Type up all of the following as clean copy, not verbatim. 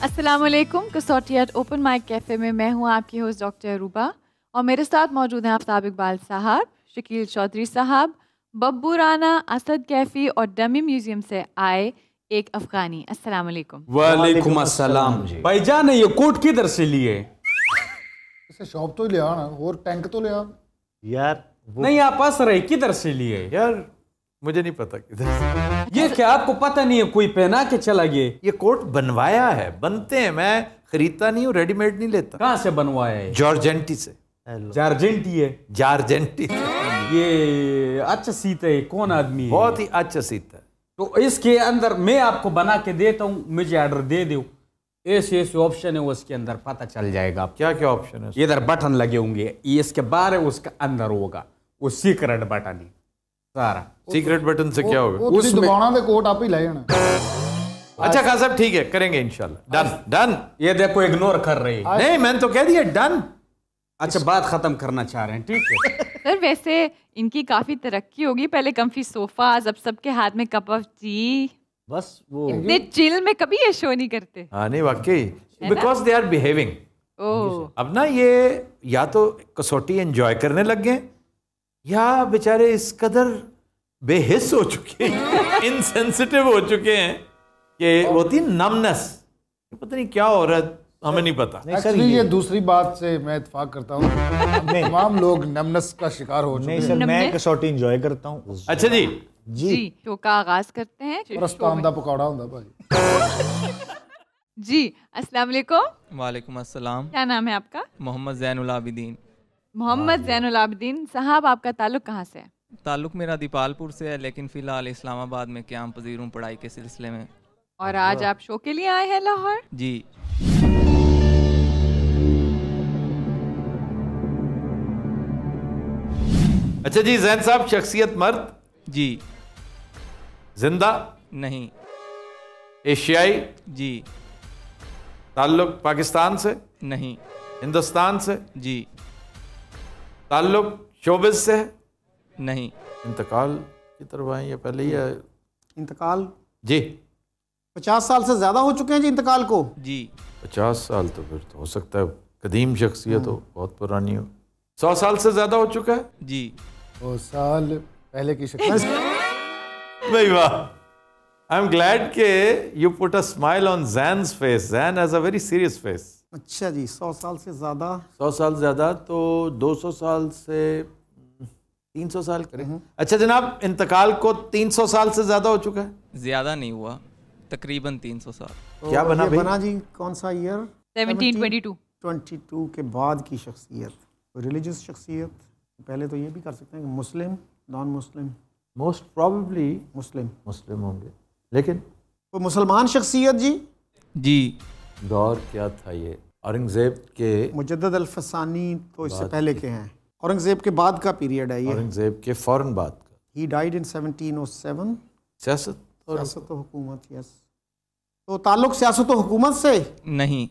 अस्सलाम वालेकुम। कसौटियात open mic cafe में मैं हूँ आपकी होस्ट डॉक्टर रूबा और मेरे साथ मौजूद हैं आफ्ताब इकबाल साहब, शकील चौधरी साहब, बब्बू राना, असद कैफ़ी और डमी म्यूजियम से आए एक अफ़गानी। अस्सलाम वालेकुम। वालेकुम अस्सलाम। भाईजान ये कोट किधर से लिए? इसे शॉप तो लिया ना, और टैंक तो लिया यार नहीं आप हंस रहे, किधर से लिए? यार मुझे नहीं पता किधर ये क्या आपको पता नहीं है? कोई पहना के चला गया? ये कोट बनवाया है, बनते हैं, मैं खरीदता नहीं हूँ, रेडीमेड नहीं लेता। कहाँ से बनवाया है? जॉर्जेंटी से। जारजेंटी है? जारजेंटी ये अच्छा सीता है, कौन आदमी है? बहुत ही अच्छा सीता है। तो इसके अंदर मैं आपको बना के देता हूँ, मुझे ऑर्डर दे दो। ऐसे ऐसे ऑप्शन है उसके अंदर, पता चल जाएगा आपको। क्या क्या ऑप्शन है? इधर बटन लगे होंगे, ये इसके बाहर है, उसका अंदर होगा वो सीक्रेट बटन है सारा। सीक्रेट बटन से क्या होगा? उसमें दुकाना दे कोट आप ही ले जाना। अच्छा खान साहब ठीक है, करेंगे इंशाल्लाह। Done done. ये देखो इग्नोर कर रहे हैं। नहीं मैंने तो कह दिया डन। अच्छा बात खत्म करना चाह रहे हैं, ठीक है। सर वैसे इनकी काफ़ी तरक्की होगी, पहले कम्फी सोफ़ाज, अब सबके हाथ में कप ऑफ टी। बस वो इतने चिल में कभी ये शो नहीं करते। हाँ नहीं वाकई, बिकॉज दे आर बिहेविंग। ओह अब ना ये या तो कसौटी एंजॉय करने लग गए या बेचारे इस कदर बेहिस हो चुके हैं, इनसेंसिटिव हो चुके हैं कि होती नमनेस, पता नहीं क्या हो रहा है, हमें नहीं पता। एक्चुअली ये दूसरी बात से मैं इत्तेफाक करता हूँ, तमाम लोग नमनस का शिकार हो चुके नहीं हैं। सर, मैं कसौटी एंजॉय करता हूँ। अच्छा जी जी शो का आगाज करते हैं। रस्ताम दा पकौड़ा होता भाई। जी अस्सलाम वालेकुम। वालेकुम अस्सलाम। क्या नाम है आपका? मोहम्मद ज़ैनुल आबिदीन। मोहम्मद ज़ैनुल आबिदीन साहब, आपका ताल्लुक कहाँ से है? ताल्लुक़ मेरा दीपालपुर से है, लेकिन फ़िलहाल इस्लामाबाद में क़याम पज़ीर हूँ पढ़ाई के सिलसिले में। और आज आप शो के लिए आए हैं लाहौर? जी। अच्छा जी जैन साहब, शख्सियत मर्द? जी। जिंदा? नहीं। एशियाई? जी। ताल्लुक पाकिस्तान से? नहीं। हिंदुस्तान से? जी। ताल्लुक शोबिस से है? नहीं। इंतकाल की तरफ आए या पहले ही है? इंतकाल जी 50 साल से ज्यादा हो चुके हैं जी इंतकाल को। जी। 50 साल तो फिर तो हो सकता है कदीम शख्सियत हो, बहुत पुरानी हो। 100 साल से ज्यादा हो चुका है? जी। 100 साल पहले की शक्ल। भाई वाह, आई एम ग्लैड के you put a smile on Jains face. Jain has a very serious face. अच्छा जी, 100 साल से ज्यादा। 100 साल ज्यादा तो 200 साल से 300 साल करें। अच्छा जनाब, इंतकाल को 300 साल से ज्यादा हो चुका है? ज़्यादा नहीं हुआ, तकरीबन 300 साल। तो क्या बना ये भाई? बना जी कौन सा ईयर? 1722। 22 के बाद की शख्सियत, रिलीजियस शख्सियत। पहले तो ये भी कर सकते हैं कि मुस्लिम, नॉन मुस्लिम। मोस्ट प्रोबेबली मुस्लिम। मुस्लिम होंगे, लेकिन तो मुसलमान शख्सियत जी? जी। दौर क्या था ये? औरंगजेब के? मुजद्दद अल-फसानी तो इससे पहले के हैं, औरंगजेब के बाद का पीरियड है ये। औरंगजेब के फौरन बाद का। ही डाइड इन 1707। सियासत और सियासत व हुकूमत, यस। तो ताल्लुक सियासत व हुकूमत से? नहीं।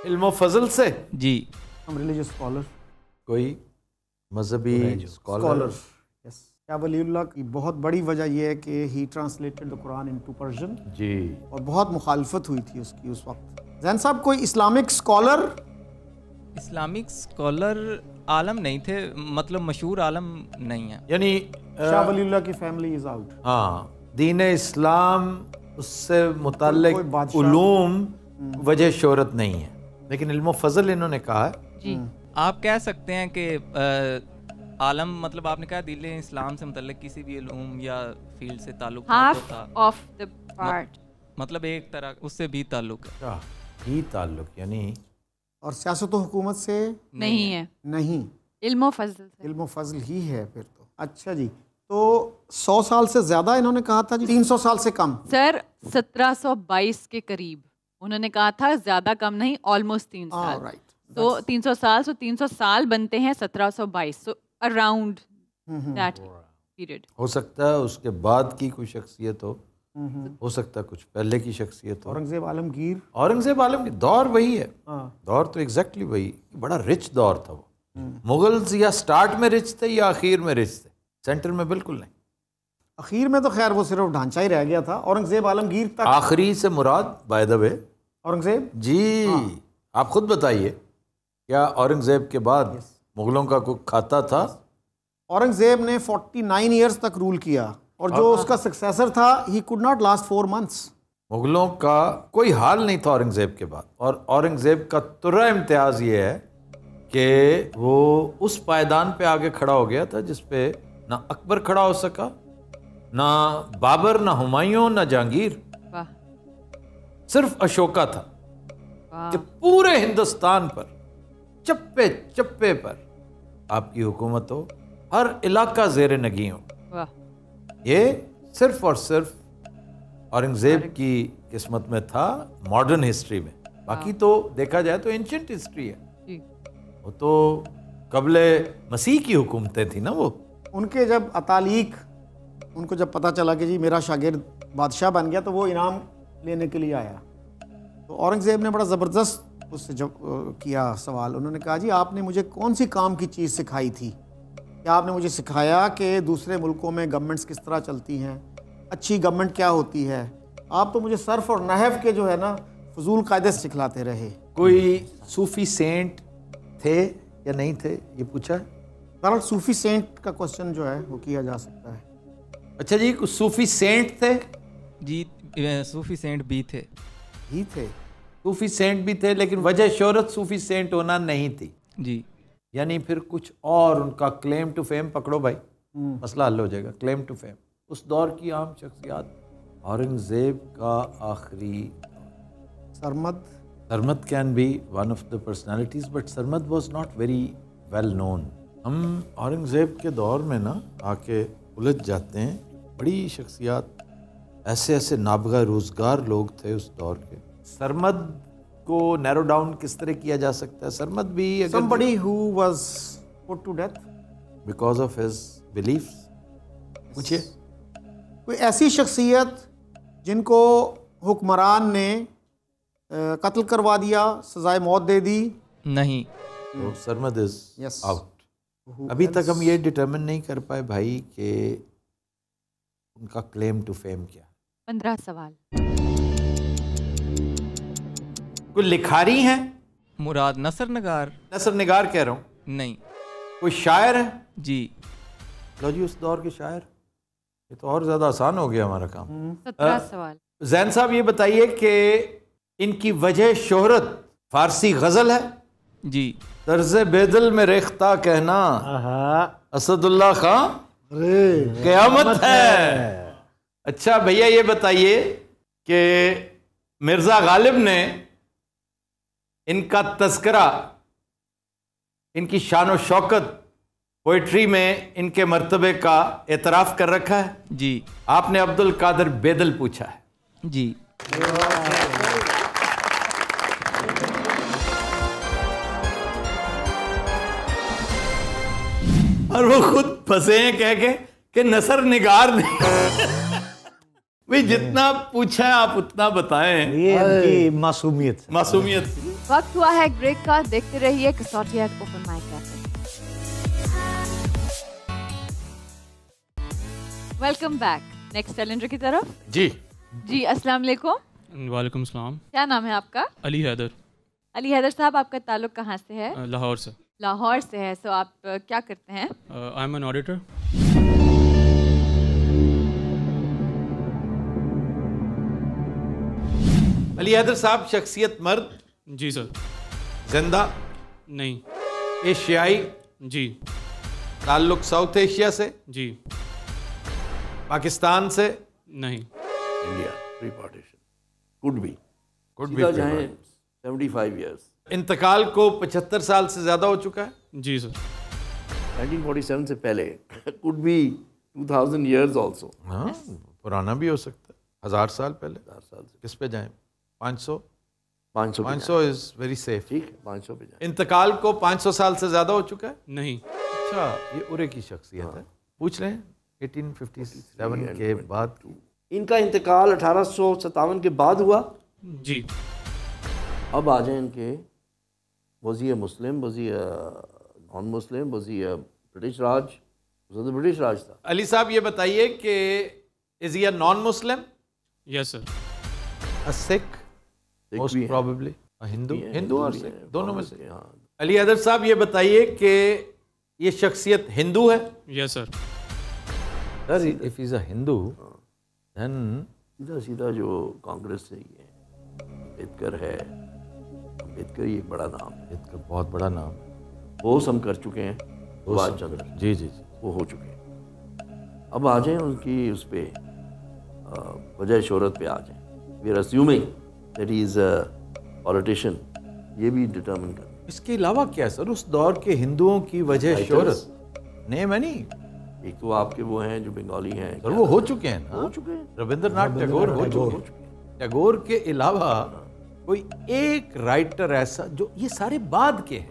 इल्म फजल से? जी। हम रिलीजियस स्कॉलर। कोई मजहबी स्कॉलर? यस। क्या वलीउल्लाह की बहुत बड़ी वजह यह है कि he translated the Quran into Persian. जी। और बहुत मुखालफत हुई थी उसकी उस वक्त। जैन साहब कोई इस्लामिक स्कॉलर? इस्लामिक स्कॉलर आलम नहीं थे, मतलब मशहूर आलम नहीं है। यानी शाह वलीउल्लाह की फैमिली इज आउट। हाँ, दीन इस्लाम उससे मुताल्लिक कोई बादशाह- उलूम वजह शोहरत नहीं है, लेकिन इल्म फजल इन्होंने कहा है। जी आप कह सकते हैं कि आलम, मतलब आपने कहा दिल इस्लाम से मुतल्लिक किसी भी इल्म या फील्ड से ताल्लुक हाफ था, ऑफ द पार्ट, मतलब एक तरह उससे भी ताल्लुक है। क्या ही ताल्लुक? यानी और सियासत व हुकूमत से? नहीं है, नहीं, इल्म फजल से। इल्म फजल ही है फिर तो। अच्छा जी, तो 100 साल से ज्यादा इन्होंने कहा था जी, 300 साल से कम? सर 1722 के करीब उन्होंने कहा था, ज्यादा कम नहीं, ऑलमोस्ट 3 साल। राइट। तो 300 साल, सो 300 साल बनते हैं 1722, सो अराउंड दैट पीरियड। हो सकता है उसके बाद की कोई शख्सियत हो सकता है कुछ पहले की शख्सियत हो। औरंगजेब आलमगीर? औरंगजेब आलमगीर दौर वही है। हाँ। दौर तो एग्जैक्टली वही, बड़ा रिच दौर था वो। मुगल्स या स्टार्ट में रिच थे या आखिर में रिच थे, सेंटर में बिल्कुल नहीं। आखिर में तो खैर वो सिर्फ ढांचा ही रह गया था। औरंगजेब आलमगीर तक आखिरी से मुराद बाय द वे औरंगजेब। जी आप खुद बताइए, क्या औरंगजेब के बाद मुगलों का कोई खाता था? औरंगजेब ने 49 ईयर्स तक रूल किया और जो उसका सक्सेसर था he could not last 4 months. मुगलों का कोई हाल नहीं था औरंगजेब के बाद, और औरंगजेब का तुर्रा इम्तियाज ये है कि वो उस पायदान पे आगे खड़ा हो गया था जिस पे ना अकबर खड़ा हो सका, ना बाबर, ना हुमायूं, ना जहांगीर, वाह सिर्फ अशोका था वाह कि पूरे हिंदुस्तान पर चप्पे चप्पे पर आपकी हुकूमत हो, हर इलाका जेर नगी हो। वाह ये सिर्फ और सिर्फ औरंगजेब की किस्मत में था मॉडर्न हिस्ट्री में। बाकी तो देखा जाए तो एंशिएंट हिस्ट्री है, जी वो तो कबले मसीह की हुकूमतें थी ना वो। उनके जब अतालीक, उनको जब पता चला कि जी मेरा शागिर्द बादशाह बन गया, तो वो इनाम लेने के लिए आया। तो औरंगजेब ने बड़ा ज़बरदस्त उससे जब किया सवाल। उन्होंने कहा जी आपने मुझे कौन सी काम की चीज़ सिखाई थी? क्या आपने मुझे सिखाया कि दूसरे मुल्कों में गवर्नमेंट्स किस तरह चलती हैं, अच्छी गवर्नमेंट क्या होती है? आप तो मुझे सर्फ और नहव के जो है ना फजूल कायदे सिखलाते रहे। कोई सूफी सेंट थे या नहीं थे, ये पूछा है? दरअसल सूफी सेंट का क्वेश्चन जो है वो किया जा सकता है। अच्छा जी, कुछ सूफी सेंट थे? जी सूफी सेंट भी थे। ही थे, सूफी सेंट भी थे, लेकिन वजह शोहरत सूफी सेंट होना नहीं थी। जी यानी फिर कुछ और उनका क्लेम टू फेम पकड़ो भाई, मसला हल हो जाएगा। क्लेम टू फेम, उस दौर की आम शख्सियात, औरंगजेब का आखिरी Sarmad can be one of the personalities, but Sarmad was not very well known. हम औरंगजेब के दौर में ना आके उलझ जाते हैं। बड़ी शख्सियात, ऐसे ऐसे नाबगा रोजगार लोग थे उस दौर के। सरमद को नैरो डाउन किस तरह किया जा सकता है? सरमद भी somebody who was put to death because of his beliefs. पूछिए। कोई ऐसी शख्सियत जिनको हुक्मरान ने कत्ल करवा दिया, सजाए मौत दे दी? नहीं। तो सरमद इज Yes. आउट। अभी तक हम ये डिटरमिन नहीं कर पाए भाई कि उनका क्लेम टू फेम क्या है। 15 सवाल। कोई लिखारी हैं? मुराद नसर नगार? नसर निगार कह रहा हूँ। नहीं। कोई शायर है? जी लो जी, उस दौर के शायर। ये तो और ज्यादा आसान हो गया हमारा काम। 17 सवाल। जैन साहब ये बताइए कि इनकी वजह शोहरत फारसी गजल है? जी। तर्ज बेदल में रेख्ता कहना असदुल्ला खां क़यामत है। अच्छा भैया ये बताइए कि मिर्जा गालिब ने इनका तस्करा, इनकी शान व शौकत पोइट्री में इनके मर्तबे का एतराफ़ कर रखा है? जी। आपने अब्दुल कादिर बेदल पूछा है। जी। और वो खुद फंसे हैं कह के कि नसर निगार ने भाई जितना पूछा है आप उतना बताएं। ये इनकी मासूमियत से। मासूमियत। वक्त हुआ है ब्रेक का। देखते रहिए Kasauti at open mic cafe. Welcome back. Next calendar की तरफ। जी जी अस्सलाम वालेकुम। वालेकुम सलाम। क्या नाम है आपका? अली हैदर। अली हैदर साहब, आपका ताल्लुक कहाँ से है? लाहौर से। लाहौर से है। सो आप क्या करते हैं? I am an auditor. Ali Haider साहब शख्सियत मर्द? जी सर। जिंदा? नहीं। एशियाई? जी। ताल्लुक साउथ एशिया से? जी। पाकिस्तान से? नहीं। India pre partition could be सीधा जाएं 75 इयर्स। इंतकाल को 75 साल से ज्यादा हो चुका है? जी सर। 1947 से पहले कुड बी 2000 इयर्स आल्सो। हाँ पुराना भी हो सकता है, 1000 साल पहले। 1000 साल से। किस पे जाएं? 500 500 इज वेरी सेफ। ठीक है 500 पे जाएं। इंतकाल को 500 साल से ज्यादा हो चुका है? नहीं। अच्छा, ये उरे की शख्सियत है। पूछ रहे हैं 1857 के बाद। इनका इंतकाल 1857 के बाद हुआ। जी। अब आ जाए इनके, was he a Muslim, was he a non-Muslim, was he a British Raj? Was it British Raj था? अली साहब ये बताइए कि is he a non Muslim? Yes sir. A Sikh? Most probably Hindu, Hindu और सिख दोनों में से। हाँ। अली हैदर साहब ये बताइए कि ये शख्सियत हिंदू है? Yes sir. Sir if is a Hindu then सीधा सीधा जो कांग्रेस से ही है, अम्बेडकर है। अम्बेडकर ही एक बड़ा नाम है, अम्बेडकर बहुत बड़ा नाम। बोस हम कर चुके हैं, सुभाष चंद्र जी जी जी वो हो चुके हैं। अब आ जाएं उनकी उस पे वजह शोहरत पे आ जाएं। We are assuming that he is a politician, ये भी डिटरमिन कर। इसके अलावा क्या सर उस दौर के हिंदुओं की वजह शोहरत नेम है नहीं? एक तो आपके वो हैं जो बंगाली हैं, सर वो हो चुके हैं ना, हो चुके हैं। रविंद्रनाथ टैगोर हो चुके हैं। टैगोर के अलावा कोई एक राइटर ऐसा जो, ये सारे बाद के हैं,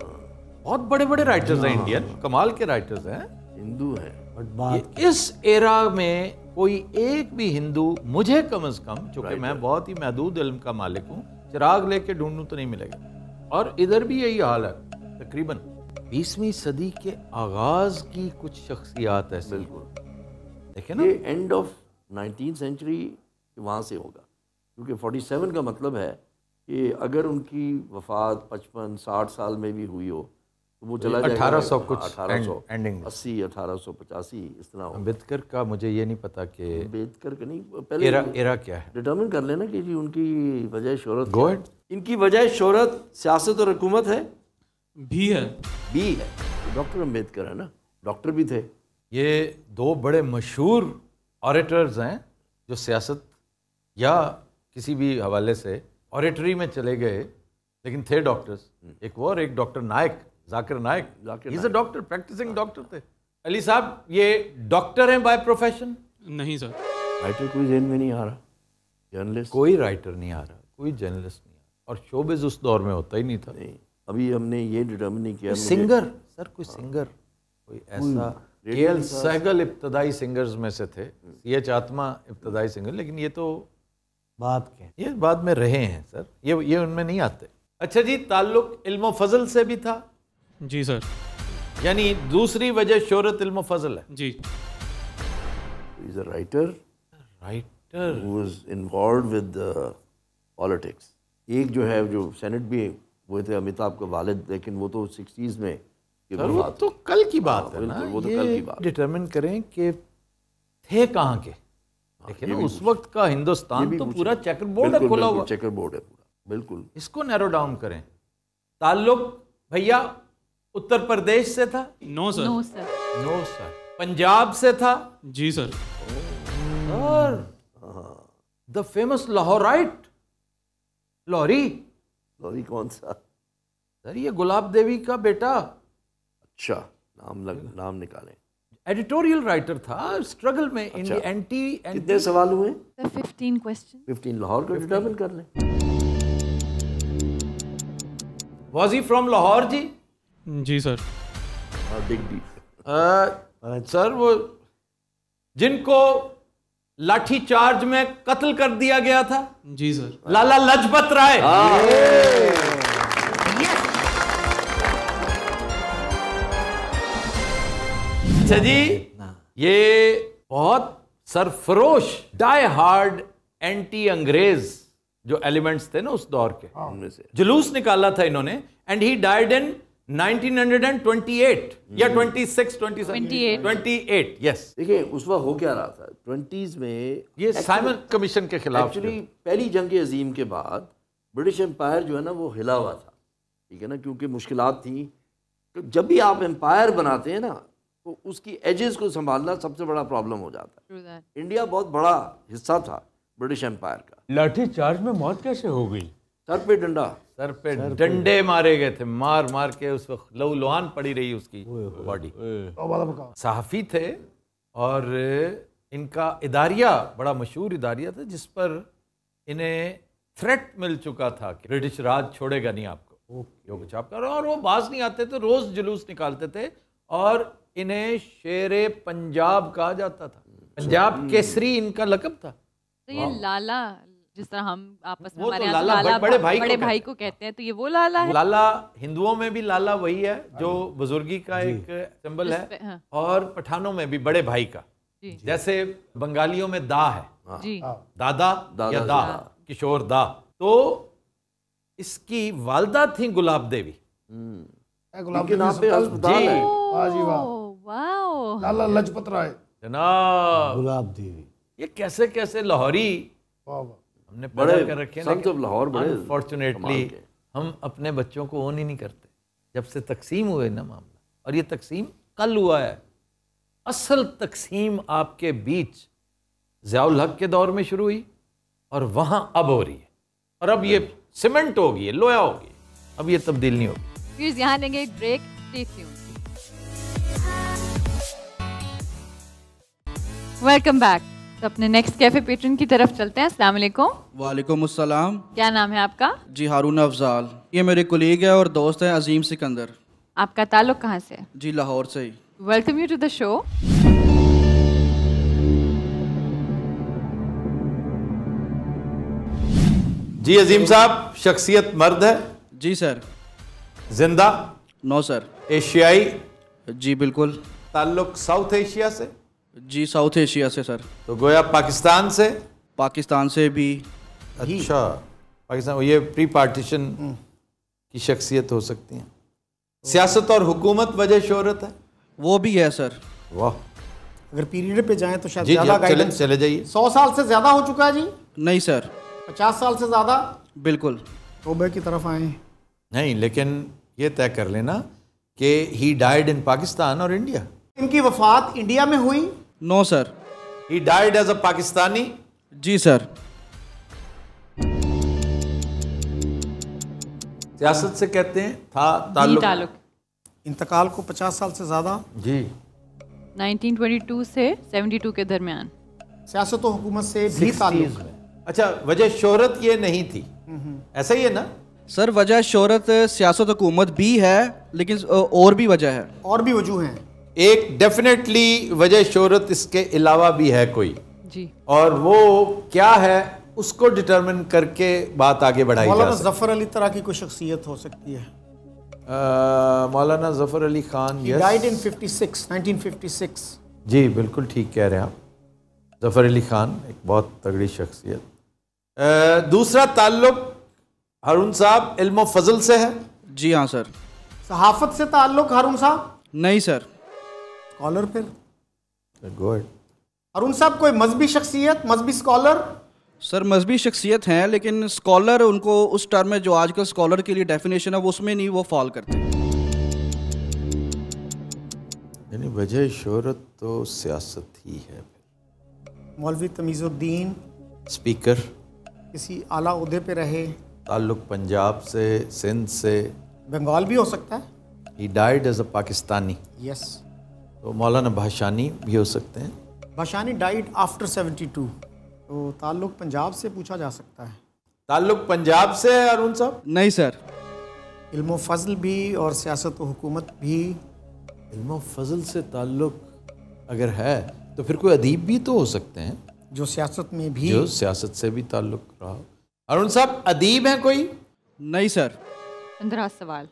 बहुत बड़े बड़े राइटर्स हैं, इंडियन कमाल के राइटर्स हैं, हिंदू हैं। ये इस एरा में कोई एक भी हिंदू मुझे कम से कम, चूंकि मैं बहुत ही महदूद इल्म का मालिक हूँ, चिराग लेके ढूंढूं तो नहीं मिलेगा। और इधर भी यही हाल है। तकरीबन 20वीं सदी के आगाज की कुछ शख्सियात ऐसे, बिल्कुल देखे ना, ये एंड ऑफ 19th सेंचुरी वहाँ से होगा, क्योंकि 47 का मतलब है कि अगर उनकी वफात 55-60 साल में भी हुई हो तो वो चला जाएगा 1800 कुछ 1880 1885 इस तरह हो। अम्बेडकर का मुझे ये नहीं पता कि अम्बेडकर का नहीं, पहले एरा क्या है, डिटर्मिन कर लेना कि जी उनकी वजह शोहरत Go क्या है। ahead. इनकी वजह शोहरत सियासत और हुकूमत है, भी है। भी है। डॉक्टर अम्बेडकर है ना, डॉक्टर भी थे। ये दो बड़े मशहूर ऑरेटर्स हैं जो सियासत या किसी भी हवाले से ऑरेटरी में चले गए, लेकिन थे डॉक्टर्स। एक वो और एक doctor Naik, Zakir Naik, is a doctor, practising doctor थे। अली साहब ये डॉक्टर हैं बाय प्रोफेशन? नहीं सर। राइटर कोई जेल में नहीं आ रहा, जर्नलिस्ट कोई राइटर नहीं आ रहा, कोई जर्नलिस्ट नहीं आ रहा, और शोबिज उस दौर में होता ही नहीं था। नहीं, अभी हमने ये डिटर्मिन नहीं किया। सिंगर सर, कोई सिंगर, कोई ऐसा, के.एल. सहगल इब्तदाई सिंगर्स में से थे, C.H. आत्मा इब्तदाई सिंगर, लेकिन ये तो बात के, ये बाद में रहे हैं सर, ये उनमें नहीं आते। अच्छा जी, ताल्लुक इल्म फजल से भी था? जी सर। यानी दूसरी वजह शोहरत इल्म फजल है? जी। Is a writer who was involved with politics. एक जो है जो सेनेट भी वो थे अमिताभ के वालिद, लेकिन वो तो 60s में सर, वो तो कल की बात है ना, वो तो कल की बात। डिटरमिन करें कि थे कहाँ के। देखिए ना, उस वक्त का हिंदुस्तान तो पूरा चेकर बोर्ड है, खुला हुआ चेकर बोर्ड है पूरा, बिल्कुल। इसको नैरो डाउन करें। ताल्लुक भैया उत्तर प्रदेश से था? No sir. No sir. No sir. Punjab से था? जी सर। और द फेमस लाहौराइट, लाहौरी। लाहौरी कौन सा? सर ये गुलाब देवी का बेटा। अच्छा, नाम निकालें। एडिटोरियल राइटर था, स्ट्रगल में अच्छा। एंटी कितने सवाल हुए? 15 क्वेश्चन। 15 लाहौर का डिटर्मिन कर लें। Was he from Lahore ji? जी सर। Dig deep. सर वो जिनको लाठी चार्ज में कत्ल कर दिया गया था? जी सर। लाला लजपत राय। अच्छा जी, ये बहुत सरफरोश डाई हार्ड एंटी अंग्रेज जो एलिमेंट्स थे ना उस दौर के, उनमें से जुलूस निकाला था इन्होंने। एंड ही डाइड इन 1928 या 28 यस। देखिए उस वक्त हो क्या रहा था 20s में, ये साइमन कमीशन के खिलाफ। एक्चुअली पहली जंग अजीम के बाद ब्रिटिश एम्पायर जो है ना वो हिला हुआ था, ठीक है ना, क्योंकि मुश्किलात थी। तो जब भी आप एम्पायर बनाते हैं ना तो उसकी एजेस को संभालना सबसे बड़ा प्रॉब्लम हो जाता है। इंडिया बहुत बड़ा हिस्सा था ब्रिटिश एम्पायर का। लाठी चार्ज में मौत कैसे हो गई? सर पे डंडा, सर पे डंडे मारे गए थे, मार मार के उस वक्त लहू लुहान पड़ी रही उसकी बॉडी। सहाफ़ी थे और इनका इदारिया बड़ा मशहूर इदारिया था जिस पर इन्हें थ्रेट मिल चुका था कि ब्रिटिश राज छोड़ेगा नहीं आपको, जो कुछ आप करो। और वो बाज नहीं आते थे, रोज जुलूस निकालते थे और इन्हें शेरे पंजाब कहा जाता था। पंजाब केसरी इनका लक़ब था। तो ये लाला, जिस तरह हम आपस में वो हमारे तो यहाँ लाला बड़े भाई को कहते हैं, तो ये वो लाला है। लाला हिंदुओं में भी लाला वही है जो बुजुर्गी का एक सिंबल है, हाँ। और पठानों में भी बड़े भाई का। जैसे बंगालियों में दा है, जी, दादा या दा, किशोर दा। तो इसकी वालदा थी गुलाब देवी। गुलाब के नाम पे अस्पताल है। वाह जी वाह, वाओ। लाला लजपत राय। जनाब गुलाब देवी। ये कैसे कैसे लाहौरी वाह वाह। हमने बड़े पैदा कर रखे हैं, सन्स ऑफ लाहौर बड़े अनफॉर्चुनेटली कमाल के। हम अपने बच्चों को ओन ही नहीं करते। जब से तकसीम हुए ना मामला, और ये तकसीम कल हुआ है, असल तकसीम आपके बीच ज़ियाउल हक के दौर में शुरू हुई और वहां अब हो रही है, और अब ये सीमेंट होगी, लोया होगी, अब ये तब्दील नहीं होगी। फिर यहाँ लेंगे एक break. Stay tuned. Welcome back. तो अपने नेक्स्ट कैफे पेट्रन की तरफ चलते हैं। अस्सलाम वालेकुम। वालेकुम अस्सलाम। क्या नाम है आपका? जी हारून अफजाल। ये मेरे कोलीग है और दोस्त है अजीम सिकंदर। आपका ताल्लुक कहाँ से है? जी लाहौर से ही। Welcome you to the show. जी अजीम साहब, शख्सियत मर्द है? जी सर। जिंदा? No sir. एशियाई? जी बिल्कुल। ताल्लुक साउथ एशिया से? जी साउथ एशिया से सर। तो गोया पाकिस्तान से? पाकिस्तान से भी। अच्छा, पाकिस्तान। ये प्री पार्टीशन की शख्सियत हो सकती है। सियासत और हुकूमत वजह शोहरत है? वो भी है सर। वाह। अगर पीरियड पे जाएं तो शायद जी ज्यादा चले गाइडेंस। चले जाइए। 100 साल से ज्यादा हो चुका है जी? नहीं सर। 50 साल से ज्यादा? बिल्कुल। तौबे की तरफ आए। नहीं, लेकिन ये तय कर लेना कि ही डाइड इन पाकिस्तान और इंडिया। इनकी वफात इंडिया में हुई? No sir. He died as a Pakistani? जी सर। सियासत से कहते हैं था ताल्लुक। इंतकाल को 50 साल से ज्यादा? जी। 1922 से 72 के दरमियान। सियासत और हुकूमत से भी ताल्लुक। अच्छा, वजह शोहरत ये नहीं थी, ऐसा ही है ना? सर वजह शोहरत सियासत हुकूमत भी है, लेकिन और भी वजह है। और भी वजूह हैं। एक डेफिनेटली वजह शोहरत इसके अलावा भी है कोई जी, और वो क्या है उसको डिटरमिन करके बात आगे बढ़ाई जा मौलाना सकती है। जफर अली तरह की कोई शख्सियत हो सकती है। मौलाना Zafar Ali Khan, He died in 1956। जी बिल्कुल ठीक कह रहे हैं आप। जफर अली खान एक बहुत तगड़ी शख्सियत। दूसरा ताल्लुक हारून साहब इल्म फजल से है? जी हाँ सर। सहाफत से ताल्लुक हारून साहब? नहीं सर। स्कॉलर फिर? गुड। हारून साहब कोई मजहबी शख्सियत, मजहबी स्कॉलर? सर मजहबी शख्सियत हैं, लेकिन स्कॉलर उनको उस टर्म में जो आजकल स्कॉलर के लिए डेफिनेशन है वो उसमें नहीं वो फॉल करते। यानी वजह शोहरत तो सियासत ही है। मौलवी तमीज़ुद्दीन स्पीकर? किसी आला उहदे पे रहे? ताल्लुक पंजाब से, सिंध से, बंगाल भी हो सकता है। He died as a Pakistani. Yes. तो मौलाना भाषानी भी हो सकते हैं। Bhashani died after 72। तो ताल्लुक पंजाब से पूछा जा सकता है। ताल्लुक पंजाब से है अरुण साहब? नहीं सर। इल्म फजल भी और सियासत व हुकूमत भी। इल्म फजल से ताल्लुक अगर है तो फिर कोई अदीब भी तो हो सकते हैं जो सियासत में भी, जो सियासत से भी ताल्लुक रहा। अरुण साहब अदीब हैं कोई? नहीं सर। 15 सवाल।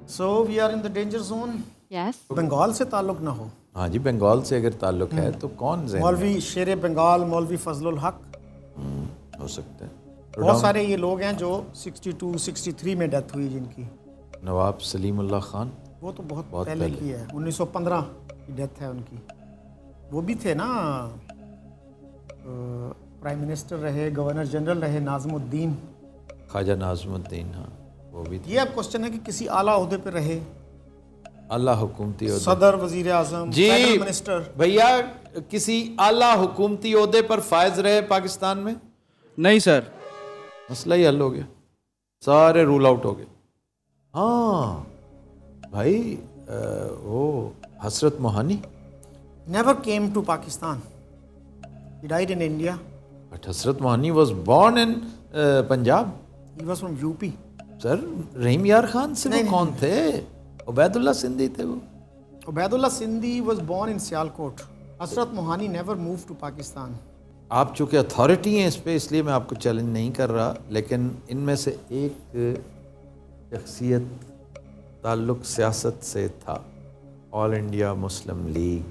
So we are in the danger zone. Yes. Bengal से ताल्लुक ना हो? हाँ जी, बंगाल से अगर ताल्लुक है तो कौन ज़हन में? मौलवी शेर बंगाल, मौलवी फजलुल हक हो सकते हैं। बहुत सारे ये लोग हैं जो 62, 63 में डेथ हुई जिनकी। नवाब सलीमुल्लाह खान, वो तो बहुत पहले की है, 1915 की डेथ है उनकी। वो भी थे ना, प्राइम मिनिस्टर रहे, गवर्नर जनरल रहे, नाज़मुद्दीन, ख्वाजा नाज़मुद्दीन। हाँ वो भी थे। ये अब क्वेश्चन है कि किसी आला ओहदे पे रहे, आला हुकूमती ओहदे। सदर, वजीर आजम, प्राइम मिनिस्टर। भैया किसी आला हुकूमती ओहदे पर फायज रहे पाकिस्तान में? नहीं सर। मसला ही हल हो गया, सारे रूल आउट हो गए। हाँ भाई, वो Hasrat Mohani never came to Pakistan, he died in India. But Hasrat Mohani was born in Punjab. He was from UP. Sir Rahim Yar Khan से वो कौन थे? उबैदुल्ला सिंधी थे वो। Ubaidullah Sindhi was born in Sialkot. Hasrat Mohani never move to Pakistan. आप चूँकि अथॉरिटी हैं इस पे, इसलिए मैं आपको चैलेंज नहीं कर रहा, लेकिन इनमें से एक शख्सियत ताल्लुक सियासत से था। ऑल इंडिया मुस्लिम लीग,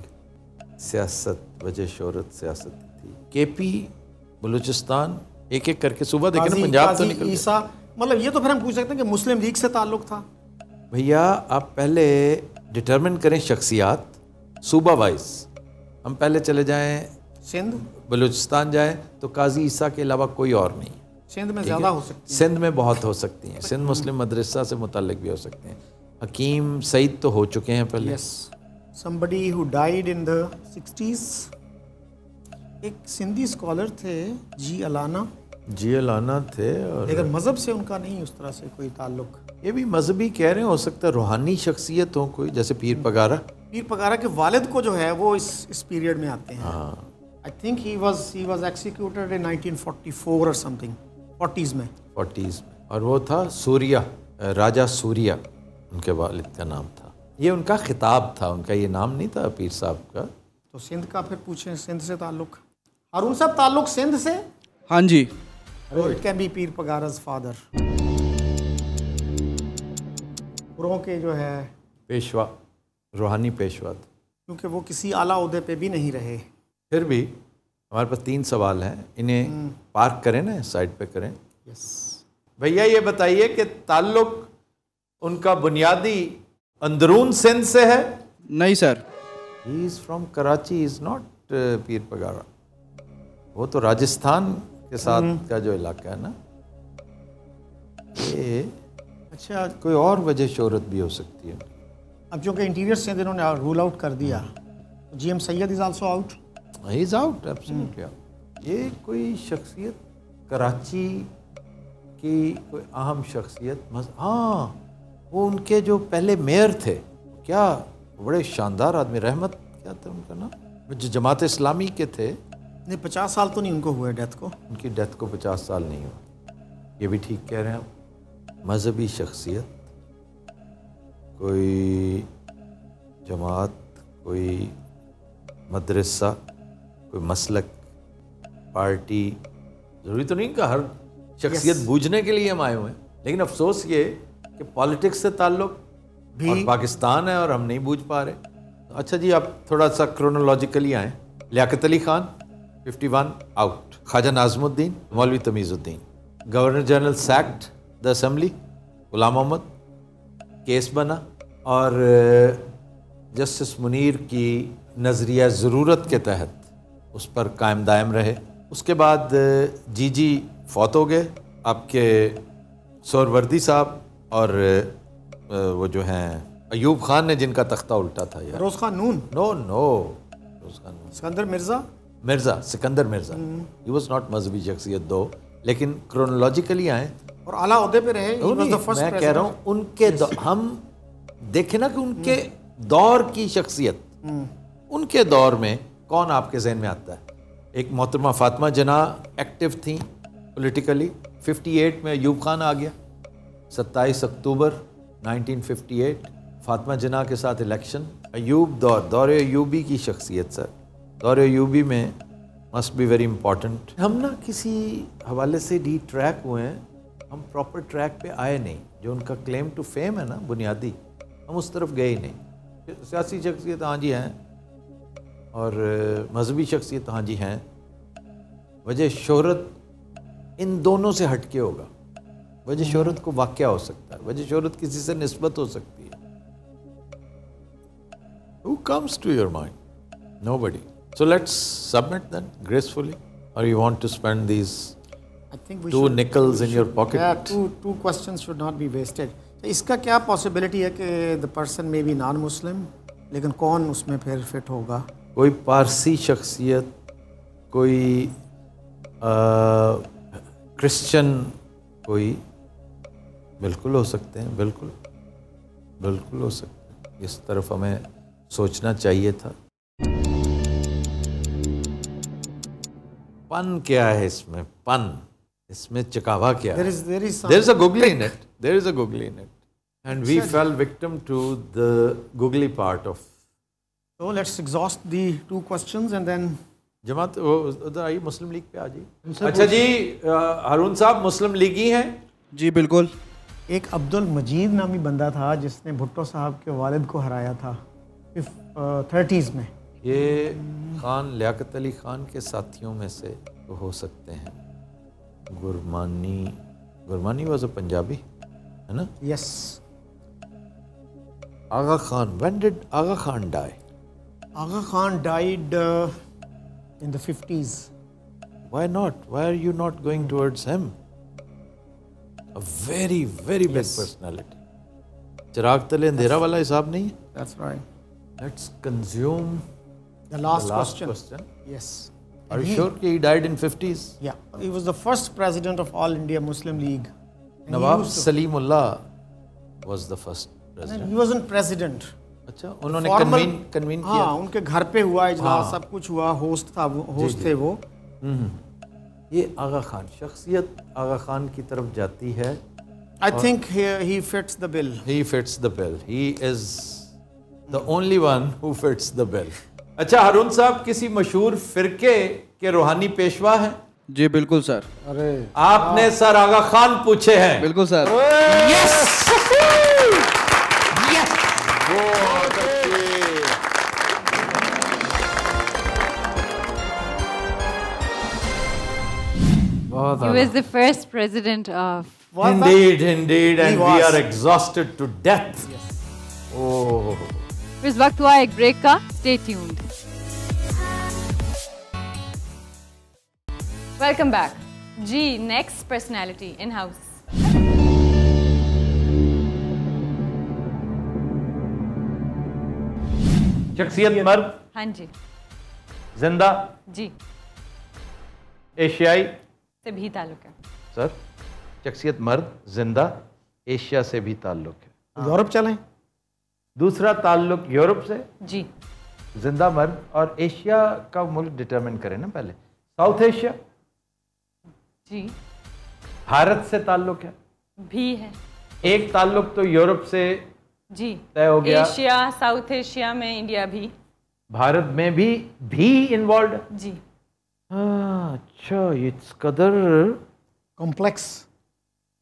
सियासत वजह शोहरत सियासत थी। केपी बलूचिस्तान एक एक करके सुबह देखे ना पंजाब तो निकल ईसा, मतलब ये तो फिर हम पूछ सकते हैं कि मुस्लिम लीग से ताल्लुक था। भैया आप पहले डिटरमिन करें शख्सियात सूबा वाइज। हम पहले चले जाएं सिंध, बलूचिस्तान जाएं तो काजी ईसा के अलावा कोई और नहीं। सिंध में ज़्यादा हो सकती है, सिंध में बहुत हो सकती हैं, सिंध मुस्लिम मदरसा से मुतल्लिक भी हो सकते हैं। हकीम सईद तो हो चुके हैं पहले। Yes, somebody who died in the 60s। एक सिंधी स्कॉलर थे जी अलाना थे, और लेकिन मज़हब से उनका नहीं उस तरह से कोई ताल्लुक। ये भी मजहबी कह रहे हैं, हो सकता है रूहानी शख्सियत हो कोई, जैसे पीर पगारा। पीर पगारा के वालिद को जो है वो इस पीरियड में आते हैं। हाँ, I think he was executed in 1944 और समथिंग, 40s में। और वो था सूर्या, राजा सूर्या उनके वालिद का नाम था। ये उनका खिताब था, उनका ये नाम नहीं था पीर साहब का। तो सिंध का फिर पूछें, सिंध से ताल्लुक, हारून साहब ताल्लुक सिंध से? हाँ जी। It can be Pir पगारा's father. पुरों के जो है पेशवा, रूहानी पेशवा था। क्योंकि वो किसी आला ओहदे पे भी नहीं रहे। फिर भी हमारे पास 3 सवाल हैं, इन्हें पार्क करें ना, साइड पे करें। यस भैया ये बताइए कि ताल्लुक उनका बुनियादी अंदरून सिंध से है? नहीं sir. He is from Karachi, is not पीर पगारा। वो तो राजस्थान के साथ का जो इलाका है ना, ये अच्छा, कोई और वजह शोहरत भी हो सकती है। अब जो कि इंटीरियर से इन्होंने रूल आउट कर दिया, GM Syed is also out. He is out, absolutely. ये कोई शख्सियत कराची की कोई अहम शख्सियत, हाँ वो उनके जो पहले मेयर थे, क्या बड़े शानदार आदमी, रहमत क्या था उनका नाम, जो जमात इस्लामी के थे। नहीं 50 साल तो नहीं उनको हुए डेथ को, उनकी डेथ को 50 साल नहीं हुआ, ये भी ठीक कह रहे हैं आप। मजहबी शख्सियत, कोई जमात, कोई मदरसा, कोई मसलक, पार्टी, ज़रूरी तो नहीं कि हर शख्सियत बूझने के लिए हम आए हुए हैं, लेकिन अफसोस ये कि पॉलिटिक्स से ताल्लुक भी और पाकिस्तान है और हम नहीं बूझ पा रहे। अच्छा जी, आप थोड़ा सा क्रोनोलॉजिकली आएँ। Liaquat Ali Khan 51 out, Khawaja Nazimuddin, Maulvi Tamizuddin, governor general sacked the assembly, Ghulam Mohammad, case बना, और जस्टिस मुनीर की नज़रिया ज़रूरत के तहत उस पर कायम दायम रहे। उसके बाद जी फौत हो गए, आपके सोहरवर्दी साहब, और वो जो हैं अयूब खान ने जिनका तख्ता उल्टा था यार, रोज़ खान नून, नो रोज़ Khan Noon, Sikandar Sikandar Mirza, he was not मजहबी शख्सियत दो, लेकिन क्रोनोलॉजिकली आए और आला ओहदे पे रहे। मैं कह रहा हूँ उनके हम देखें ना कि उनके दौर की शख्सियत, उनके दौर में कौन आपके जहन में आता है? एक मोहतरमा फातिमा जना एक्टिव थी पॉलिटिकली, 58 में अयूब खान आ गया, 27 अक्टूबर 1958 फातिमा जना के साथ इलेक्शन। अयूब दौर अयूबी की शख्सियत सर, दौर अयूबी में मस्ट बी वेरी इंपॉर्टेंट। हम ना किसी हवाले से डी ट्रैक हुए हैं, हम प्रॉपर ट्रैक पे आए नहीं। जो उनका क्लेम टू फेम है ना बुनियादी, हम उस तरफ गए ही नहीं। सियासी शख्सियत हाँ जी हैं, और मजहबी शख्सियत हाँ जी हैं। वजह शोहरत इन दोनों से हटके होगा। वजह शोहरत को वाक़या हो सकता है, वजह शोहरत किसी से निस्बत हो सकती है। Who comes to your mind? Nobody. So let's submit then gracefully, or you want to spend these two nickels in your pocket? Yeah, two questions should not be wasted. तो इसका क्या पॉसिबिलिटी है कि the person may be non-Muslim, लेकिन कौन उसमें फिर fit होगा? कोई पारसी शख्सियत, कोई क्रिश्चियन, कोई बिल्कुल हो सकते हैं, बिल्कुल हो सकते हैं। इस तरफ हमें सोचना चाहिए था। पन क्या है इसमें? पन इसमें चिकावा क्या है? There is a googly in it. There is a googly in it. And we fell victim to the googly part of. So let's exhaust the two questions and then. जमात उधर आइए, मुस्लिम लीग पे आ जाइए। अच्छा जी, हारून साहब मुस्लिम लीगी हैं? जी बिल्कुल। एक अब्दुल मजीद नामी बंदा था जिसने भुट्टो साहब के वालिद को हराया था 30s में। ये खान लियाकत अली खान के साथियों में से तो हो सकते हैं। गुरमानी वाज अ पंजाबी, है ना? Yes. Aga Khan, when did Aga Khan die? Aga Khan died in the 50s. Why not? Why are you not going towards him? A very, very big personality. चिराग तले अंधेरा वाला हिसाब नहीं है? That's right. Let's consume The last question. Yes. Are you sure he died in 50s? Yeah. He was the first president of All India Muslim League. And he Nawab used to- Salimullah was the first president. He wasn't president. अच्छा, उन्होंने Formal- convene किया। हाँ, उनके घर पे हुआ इजलास, सब कुछ हुआ, होस्ट थे वो। ये आगा खान, शख्सियत आगा खान की तरफ जाती है। I think he fits the bill. He fits the bill. He is the only one who fits the bill. अच्छा, हारून साहब किसी मशहूर फिरके के रूहानी पेशवा हैं? जी बिल्कुल सर। अरे आपने सर आगा खान पूछे हैं? बिल्कुल sir. He was the first president of. Indeed, indeed, and He we was. are exhausted to death. Oh. इस वक्त हुआ एक ब्रेक का. Stay tuned. Welcome back. G, next personality in house. शख्सियत मर्द, हाँ जी. जिंदा, जी. एशियाई। से भी ताल्लुक है. सर, शख्सियत मर्द, जिंदा, एशिया से भी ताल्लुक है। यूरोप चलें? दूसरा ताल्लुक यूरोप से, जी. जिंदा मर्द, और एशिया का मुल्क डिटरमिन करें ना पहले। साउथ एशिया, जी. भारत से ताल्लुक है। भी है. एक ताल्लुक तो यूरोप से जी. तय हो गया। एशिया, साउथ एशिया में इंडिया भी. भारत में भी इन्वॉल्व है। जी. अच्छा, इस कदर कॉम्प्लेक्स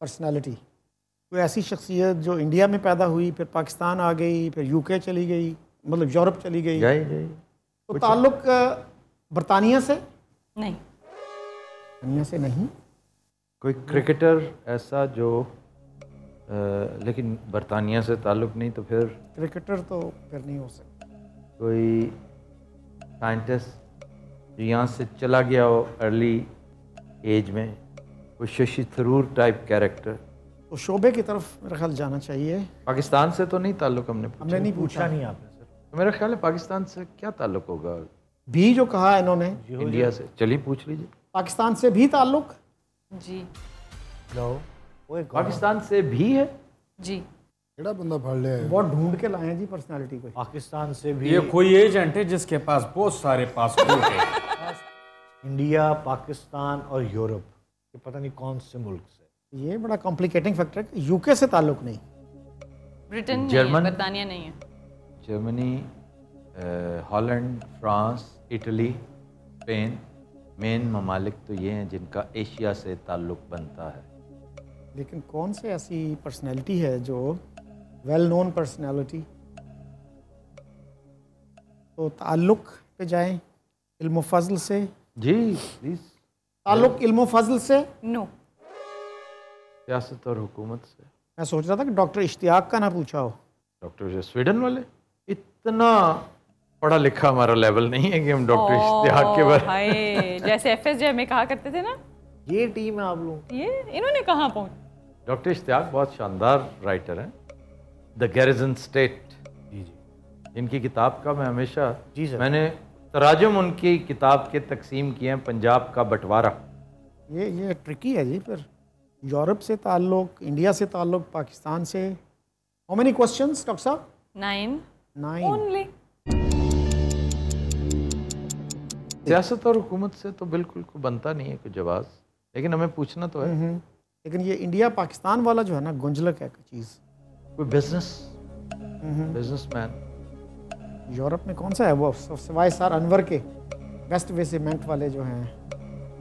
पर्सनालिटी। कोई ऐसी शख्सियत जो इंडिया में पैदा हुई, फिर पाकिस्तान आ गई, फिर यूके चली गई, मतलब यूरोप चली गई। तो ताल्लुक बरतानिया से नहीं। बरतानिया से नहीं। कोई क्रिकेटर ऐसा जो लेकिन बरतानिया से ताल्लुक नहीं, तो फिर क्रिकेटर तो फिर नहीं हो सकता। कोई साइंटिस्ट जो यहाँ से चला गया हो अर्ली एज में, कोई शशि थरूर टाइप कैरेक्टर। तो शोबे की तरफ मेरा ख्याल जाना चाहिए। पाकिस्तान से तो नहीं ताल्लुक हमने नहीं पूछा नहीं आपने सर। तो मेरा ख्याल है पाकिस्तान से क्या ताल्लुक होगा? भी जो कहा इन्होंने इंडिया से, चलिए पूछ लीजिए। पाकिस्तान से भी ताल्लुक? जी। पाकिस्तान से भी है? जी। बड़ा बंदा फाड़ लिया है। बहुत ढूंढ के लाए हैं जी पर्सनालिटी को। पाकिस्तान से भी। ये कोई एजेंट है जिसके पास बहुत सारे पासपोर्ट है। इंडिया, पाकिस्तान और यूरोप, ये पता नहीं कौन से मुल्क से। ये बड़ा कॉम्प्लिकेटिंग फैक्टर है। यूके से ताल्लुक नहीं, ब्रिटेन नहीं जर्मन, है, बरतानिया नहीं है। Germany, Holland, France, Italy, Spain, main ममालिक तो ये हैं जिनका एशिया से ताल्लुक बनता है। लेकिन कौन से ऐसी पर्सनैलिटी है जो वेल नोन पर्सनैलिटी? तो ताल्लुक पे जाएं, इल्म फजल से। जी प्लीज। ताल्लुक इल्म फजल से? नो। सियासत और हुकूमत से। मैं सोच रहा था कि डॉक्टर इश्तियाक का ना पूछा हो। डॉक्टर स्वीडन वाले? इतना पढ़ा लिखा हमारा लेवल नहीं है कि हम डॉक्टर इश्तियाक के बारे में जैसे एफएसजे में कहा करते थे ना, ये टीम है आप लोग। ये इन्होंने कहाँ पहुंच। डॉक्टर इश्तियाक बहुत शानदार राइटर हैं। द गैरिजन स्टेट, जी जी, इनकी किताब का मैं हमेशा, जी सर, मैंने तराजुम उनकी किताब के तकसीम किए हैं, पंजाब का बंटवारा। ये ट्रिकी है जी। फिर यूरोप से ताल्लुक, इंडिया से ताल्लुक, पाकिस्तान से। हाउ मेनी क्वेश्चंस डॉक्टर साहब? 9 ओनली। सियासत और हुकूमत से तो बिल्कुल कोई बनता नहीं है कोई जवाब, लेकिन हमें पूछना तो है। लेकिन ये इंडिया पाकिस्तान वाला जो है ना, गुंजलक है चीज़। कोई बिजनेसमैन यूरोप में कौन सा है वो, सिवाय सर अनवर के, वेस्ट वे सीमेंट वाले जो हैं?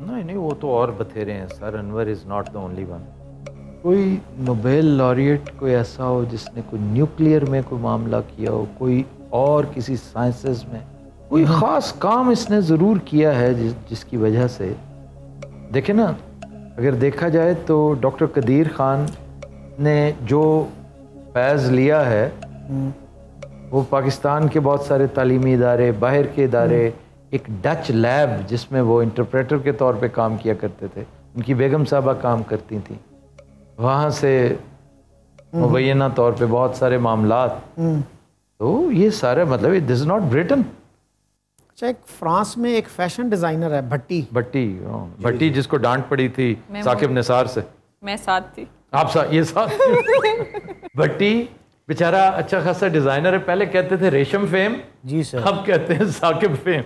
नहीं, वो तो और बथेरे हैं। Sir Anwar is not the only one. कोई नोबेल लॉरिएट कोई ऐसा हो जिसने कोई न्यूक्लियर में कोई मामला किया हो, कोई और किसी साइंसेस में कोई ख़ास काम इसने ज़रूर किया है जिसकी वजह से, देखे ना, अगर देखा जाए तो डॉक्टर कदीर खान ने जो फैज़ लिया है वो पाकिस्तान के बहुत सारे तालीमी इदारे, बाहर के इदारे, एक डच लैब जिसमें वो इंटरप्रेटर के तौर पे काम किया करते थे, उनकी बेगम साहबा काम करती थी, वहाँ से मुबैना तौर पे बहुत सारे मामलात, तो ये सारे मतलब दिस इज नॉट ब्रिटेन। अच्छा, एक फ्रांस में एक फैशन डिजाइनर है भट्टी जिसको डांट पड़ी थी साकिब निसार से। मैं साथ थी। आप ये साथ भट्टी बेचारा अच्छा खासा डिजाइनर है, पहले कहते थे रेशम फेम, जी सर, अब कहते हैं साकिब फेम।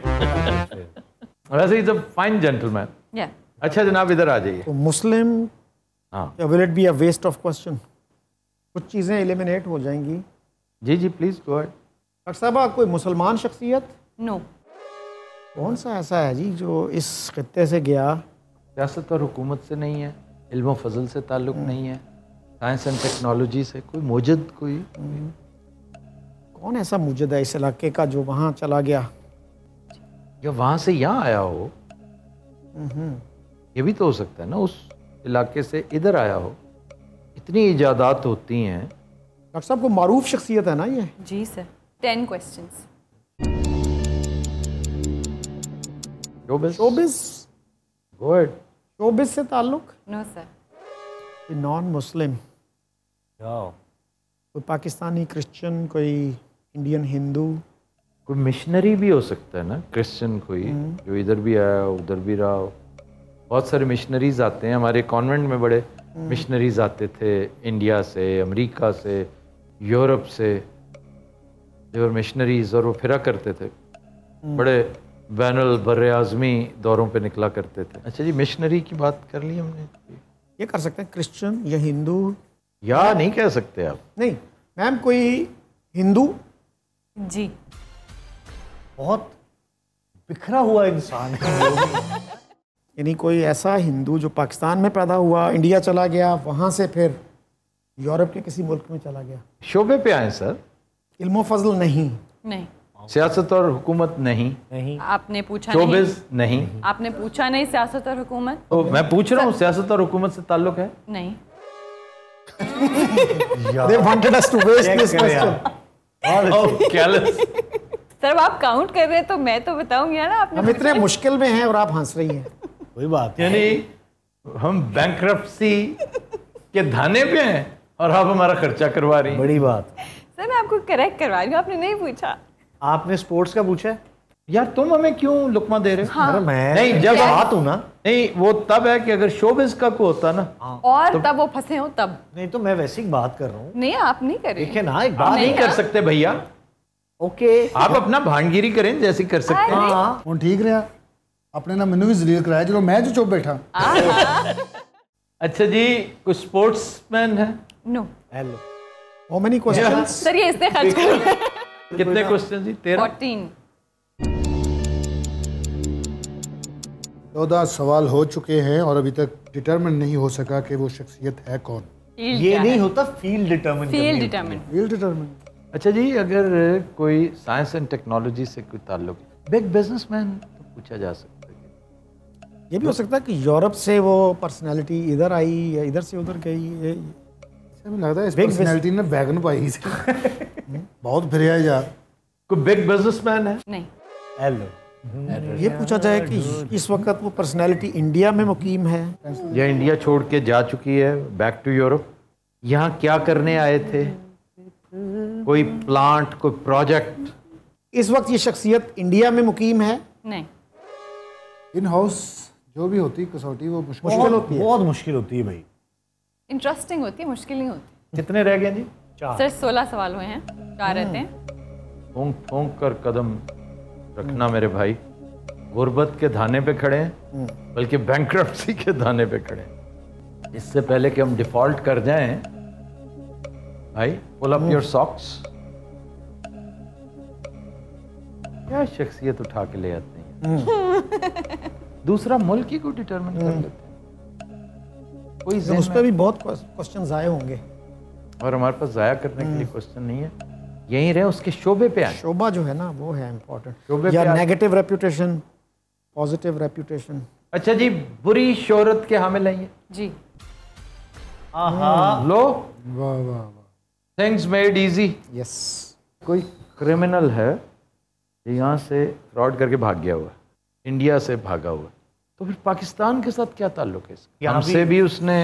वैसे इज अ फाइन जेंटलमैन। अच्छा जनाब इधर आ जाइए। तो Muslim, will it be a waste of question? कुछ चीज़ें एलिमिनेट हो जाएंगी। जी जी प्लीज गो अहेड। डॉक्टर साहब, कोई मुसलमान शख्सियत? नो। कौन सा ऐसा है जी जो इस खित्ते से गया? सियासत और हुकूमत से नहीं है, इल्म फजल से ताल्लुक़ नहीं है, साइंस एंड टेक्नोलॉजी से, कोई मुजद कोई कौन ऐसा मुजद है इस इलाके का जो वहाँ चला गया या वहाँ से यहाँ आया हो? ये भी तो हो सकता है ना, उस इलाके से इधर आया हो। इतनी इजादात होती हैं। डॉक्टर साहब, को मारूफ शख्सियत है ना ये? जी sir. 10 questions. Showbiz. Go ahead. Showbiz से ताल्लुक? No sir. Non Muslim? कोई पाकिस्तानी क्रिश्चियन, कोई इंडियन हिंदू? कोई मिशनरी भी हो सकता है ना, क्रिश्चियन कोई जो इधर भी आया उधर भी रहा हो। बहुत सारे मिशनरीज आते हैं हमारे कॉन्वेंट में, बड़े मिशनरीज आते थे इंडिया से, अमेरिका से, यूरोप से, जो मिशनरीज, और वो फिरा करते थे, बड़े बैनुल बर्रे आज़मी दौरों पे निकला करते थे। अच्छा जी, मिशनरी की बात कर ली हमने। ये कर सकते हैं क्रिश्चियन या हिंदू? या नहीं कह सकते आप? नहीं मैम, कोई हिंदू? जी। बहुत बिखरा हुआ इंसान है। यानी कोई ऐसा हिंदू जो पाकिस्तान में पैदा हुआ, इंडिया चला गया, वहाँ से फिर यूरोप के किसी मुल्क में चला गया। शोबे पे आए सर? इल्मो फजल नहीं? नहीं। सियासत और हुकूमत नहीं? नहीं। आपने पूछा शोबिज़ नहीं? आपने पूछा नहीं। सियासत और हुकूमत? तो मैं पूछ रहा हूँ, सियासत और हुकूमत से ताल्लुक है? नहीं। They wanted us to waste this question. Sir आप काउंट कर रहे हैं तो मैं तो बताऊंगी ना। आपने हम इतने मुश्किल में हैं और आप हंस रही हैं। कोई बात यानी हम बैंकरप्सी के धाने पे हैं और आप हमारा खर्चा करवा रही हैं। बड़ी बात। सर मैं आपको करेक्ट करवा रही हूँ, आपने नहीं पूछा। आपने स्पोर्ट्स का पूछा है? यार तुम हमें क्यों लुकमा दे रहे हो? हाँ। मैं नहीं, जब बात हूँ ना, नहीं वो तब है कि अगर शोबिज़ का कोई होता ना, और तो, तब वो फंसे हो तब। नहीं तो मैं वैसे ही बात कर रहा हूँ। नहीं आप नहीं कर रहे। देखिए ना, एक बात नहीं कर सकते भैया। ओके, आप अपना भानगिरी करें जैसी कर सकते हैं। हाँ ਹੁਣ ठीक रहा अपने ना मैनू भी जलील कराया जो मैं जो चुप बैठा। अच्छा जी, कोई स्पोर्ट्समैन है? No. Hello. How many questions? Sir ये इसने खर्च कर कितने क्वेश्चन जी? 13? 14। 14 सवाल हो चुके हैं और अभी तक डिटरमिन नहीं हो सका कि वो शख्सियत है कौन। ये नहीं होता, field determine. Field determine. Field determine. अच्छा जी, अगर कोई साइंस एंड टेक्नोलॉजी से कोई ताल्लुक, बिग बिजनेसमैन तो पूछा जा सकता है। ये भी हो सकता है कि यूरोप से वो पर्सनालिटी इधर आई या इधर से उधर गई। मुझे लगता है इस पर्सनालिटी ने वैगन पाई बहुत फिर यार। कोई बिग बिजनेसमैन है? नहीं। हेलो। ये पूछा जाए कि इस वक्त वो पर्सनालिटी इंडिया में मुकीम है या इंडिया छोड़ के जा चुकी है बैक टू यूरोप? यहाँ क्या करने आए थे? कोई प्लांट, कोई प्रोजेक्ट? इस वक्त ये शख्सियत इंडिया में मुकीम है? नहीं। इन हाउस जो भी होती कसौटी वो मुश्किल होती है। बहुत मुश्किल होती है भाई। इंटरेस्टिंग होती है, मुश्किल नहीं होती। कितने रह गए जी? 4। सर 16 सवाल हुए हैं। 4 रहते हैं। ठोंक ठोंक कर कदम रखना मेरे भाई। गुर्बत के धाने पे खड़े हैं, बल्कि बैंकरप्सी के धाने पे खड़े हैं। इससे पहले कि हम डिफॉल्ट कर जाएं, भाई पुल अप योर सॉक्स। क्या शख्सियत उठा के ले आते हैं। दूसरा मुल्क ही को डिटरमिन कर लेते हैं। कोई उस पर भी बहुत क्वेश्चन आए होंगे और हमारे पास जाया करने के लिए क्वेश्चन नहीं है। यहीं रहे, उसके शोबे पे आए। शोबा जो है ना वो है इम्पोर्टेंट। शोबे या पे नेगेटिव रेपुटेशन, पॉजिटिव रेपुटेशन? अच्छा जी, बुरी शोहरत के हामिल हैं ये? जी। लो, वाह वाह वाह, थिंग्स मेड इजी। यस। कोई क्रिमिनल है जो यहाँ से फ्रॉड करके भाग गया हुआ, इंडिया से भागा हुआ, तो फिर पाकिस्तान के साथ क्या ताल्लुक है इसका? हमसे भी उसने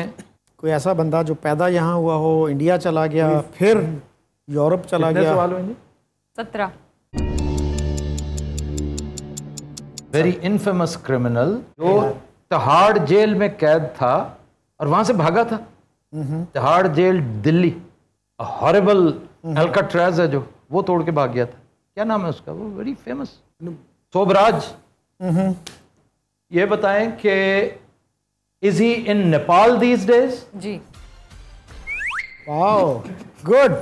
कोई ऐसा बंदा जो पैदा यहाँ हुआ हो, इंडिया चला गया, फिर यूरोप चला कितने गया। सवाल होंगे? 17। वेरी इनफेमस क्रिमिनल जो तिहाड़ जेल में कैद था और वहां से भागा था। Tihar jail Delhi, horrible Alcatraz है जो, वो तोड़ के भाग गया था। क्या नाम है उसका? वो वेरी फेमस सोबराज। ये बताएं कि is he in Nepal these days? जी। Wow, good.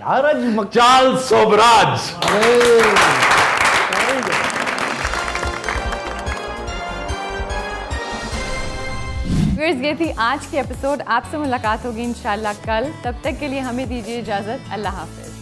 यार चार्ल्स सोबराज। व्यूअर्स, ये थी आज की एपिसोड। आपसे मुलाकात होगी इंशाल्लाह कल। तब तक के लिए हमें दीजिए इजाज़त। अल्लाह हाफिज़।